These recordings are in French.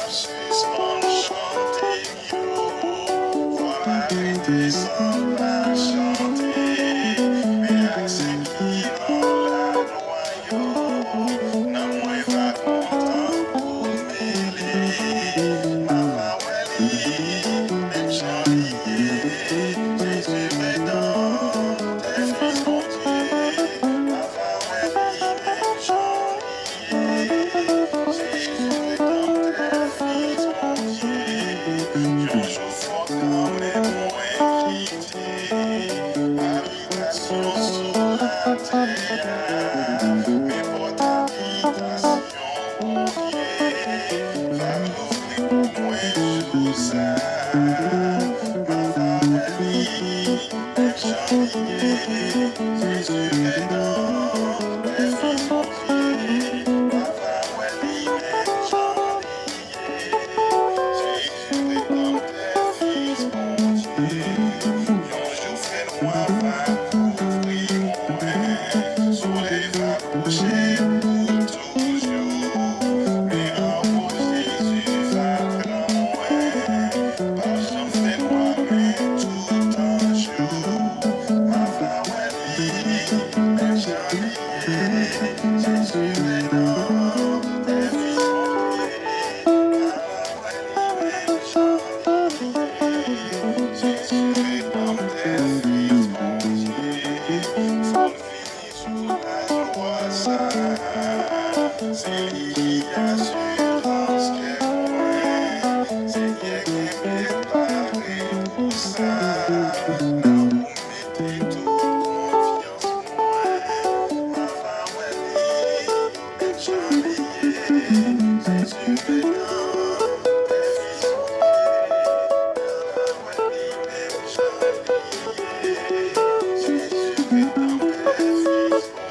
Sispann, Chante'M yo. Voilà l'été sans la chanter. Mais accès qui dans la noyau. Nan mwen va content pour mêler. Ma vaweli, même chanlier. Jésus est dans tes fils mon Dieu. Ma vaweli, même chanlier. Jésus est dans tes fils mon Dieu. Yon Jou fort quand même moins quitté. Habitation sur la terre. Mais votre habitation au pied. Va m'ouvrir pour moi tout ça. Ma famille, même chanlier. Jésus est dans tes fils mon Dieu. Ma famille, même chanlier. Jésus est dans tes fils mon Dieu. Yon Jou fait noir va couvrir moi. Soleil va coucher pour toujours. Mais en haut Jésus va grand moi. Pas j'en fais noir mais tout en jour. Ma famille, même chanlier. Jésus est dans tes fils mon Dieu. Ma famille, même chanlier. Jésus est dans tes fils mon Dieu. Faut finir sous la joie ça. C'est lui qui assurance qu'est moi. Seigneur qui préparé pour ça. Nan vous mettez toute confiance moi. Ma famille, même chanlier. Jésus est dans tes fils mon Dieu. Même chanlier. Jésus est dans tes fils mon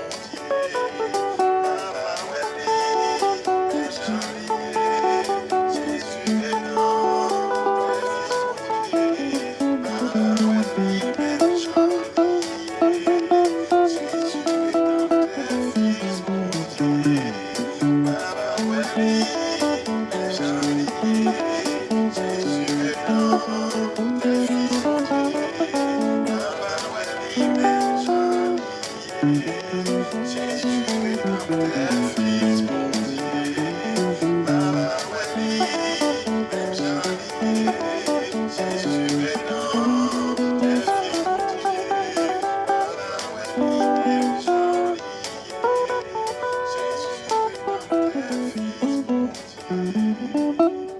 Dieu. Ma famille, même chanlier. Jésus est dans tes fils mon Dieu. Ma famille, même chanlier. Jésus est dans tes fils mon Dieu. Ma famille, même chanlier. Jésus est dans tes fils mon Dieu. Ma famille, même chanlier. Jésus est dans tes fils mon Dieu. Ma famille, même chanlier. Jésus est dans tes fils mon Dieu. Ma famille, même chanlier. Jésus est dans tes fils mon Dieu.